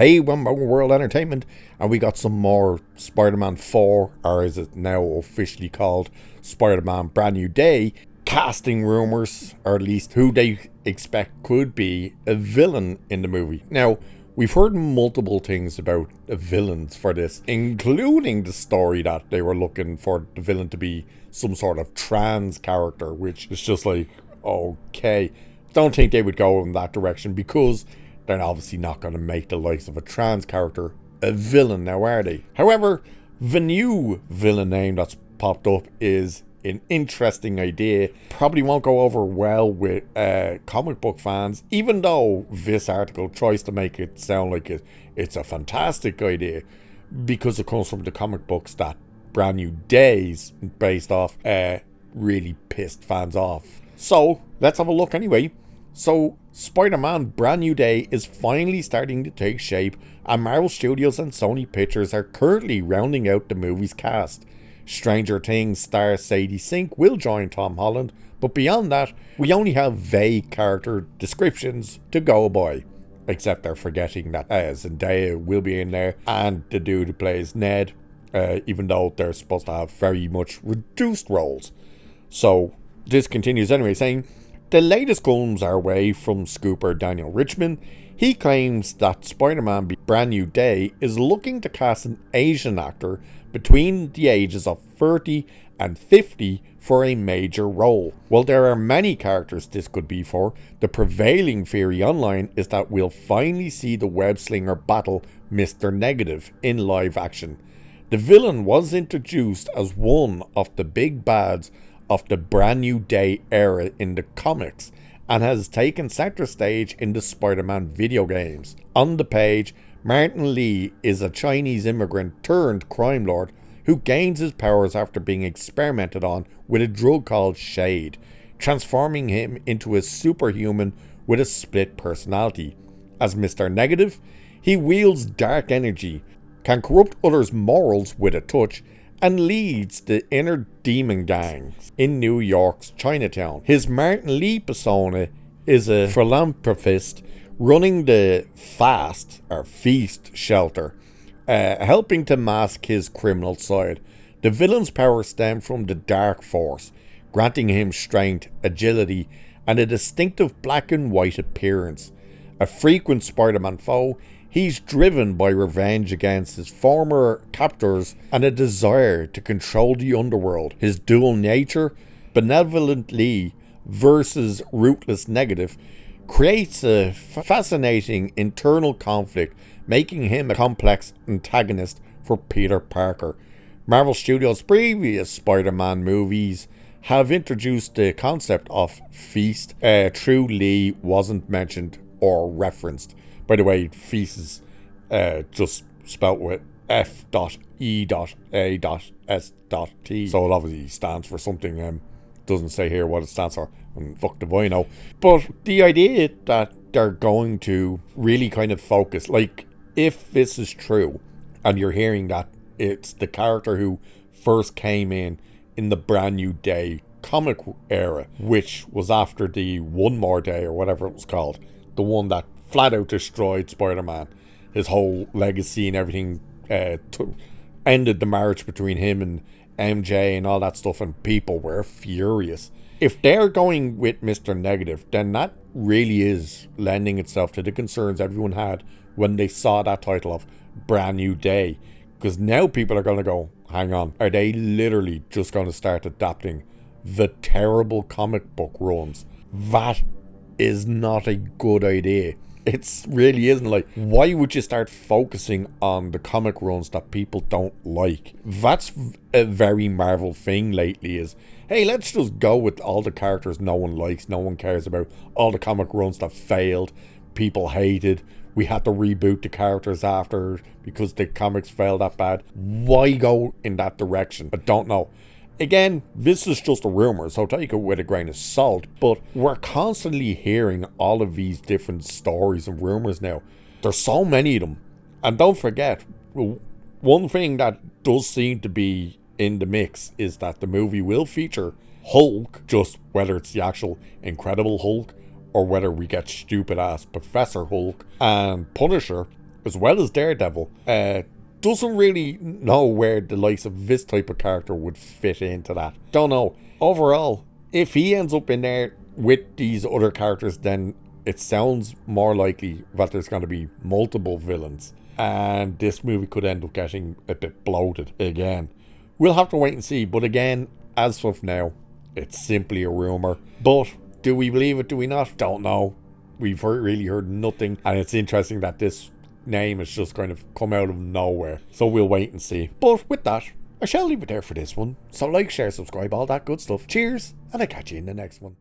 Hey, one more World Entertainment, and we got some more Spider-Man 4, or is it now officially called Spider-Man Brand New Day, casting rumours, or at least who they expect could be a villain in the movie. Now, we've heard multiple things about villains for this, including the story that they were looking for the villain to be some sort of trans character, which is just like, okay, don't think they would go in that direction because they're obviously not going to make the likes of a trans character a villain now, are they? However, the new villain name that's popped up is an interesting idea. Probably won't go over well with comic book fans, even though this article tries to make it sound like it's a fantastic idea because it comes from the comic books that Brand New Days based off really pissed fans off. So let's have a look anyway. So, Spider-Man Brand New Day is finally starting to take shape, and Marvel Studios and Sony Pictures are currently rounding out the movie's cast. Stranger Things star Sadie Sink will join Tom Holland, but beyond that, we only have vague character descriptions to go by. Except they're forgetting that Zendaya will be in there, and the dude who plays Ned, even though they're supposed to have very much reduced roles. So, this continues anyway, saying, the latest comes our way from scooper Daniel Richman. He claims that Spider-Man Brand New Day is looking to cast an Asian actor between the ages of 30 and 50 for a major role. While there are many characters this could be for, the prevailing theory online is that we'll finally see the web-slinger battle Mr. Negative in live action. The villain was introduced as one of the big bads of the Brand New Day era in the comics and has taken center stage in the Spider-Man video games. On the page, Martin Lee is a Chinese immigrant turned crime lord who gains his powers after being experimented on with a drug called Shade, transforming him into a superhuman with a split personality. As Mr. Negative, he wields dark energy, can corrupt others' morals with a touch, and leads the inner demon gang in New York's Chinatown. His Martin Lee persona is a philanthropist running the Feast shelter, helping to mask his criminal side. The villain's powers stem from the Dark Force, granting him strength, agility, and a distinctive black and white appearance. A frequent Spider-Man foe, he's driven by revenge against his former captors and a desire to control the underworld. His dual nature, benevolent Lee versus ruthless Negative, creates a fascinating internal conflict, making him a complex antagonist for Peter Parker. Marvel Studios' previous Spider-Man movies have introduced the concept of Feast. True Lee wasn't mentioned or referenced. By the way, Feast is just spelt with F.E.A.S.T. So it obviously stands for something. Doesn't say here what it stands for. Fuck the boy, know. But the idea that they're going to really kind of focus, like, if this is true, and you're hearing that it's the character who first came in the Brand New Day comic era, which was after the One More Day or whatever it was called, the one that flat out destroyed Spider-Man, his whole legacy and everything, ended the marriage between him and MJ and all that stuff, and people were furious. If they're going with Mr. Negative, then that really is lending itself to the concerns everyone had when they saw that title of Brand New Day, because now people are going to go, hang on, are they literally just going to start adapting the terrible comic book runs? That is not a good idea. It really isn't. Like, why would you start focusing on the comic runs that people don't like? That's a very Marvel thing lately, is, hey, let's just go with all the characters no one likes, no one cares about, all the comic runs that failed, people hated, we had to reboot the characters after because the comics failed that bad. Why go in that direction? I don't know. Again, this is just a rumor, so take it with a grain of salt, but we're constantly hearing all of these different stories and rumors now. There's so many of them. And don't forget, one thing that does seem to be in the mix is that the movie will feature Hulk, just whether it's the actual Incredible Hulk or whether we get stupid ass Professor Hulk, and Punisher, as well as Daredevil, doesn't really know where the likes of this type of character would fit into that. Don't know. Overall, if he ends up in there with these other characters, then it sounds more likely that there's going to be multiple villains, and this movie could end up getting a bit bloated again. We'll have to wait and see, but again, as of now, it's simply a rumour. But do we believe it, do we not? Don't know. We've really heard nothing, and it's interesting that this name has just kind of come out of nowhere. So we'll wait and see. But with that, I shall leave it there for this one. So like, share, subscribe, all that good stuff. Cheers, and I'll catch you in the next one.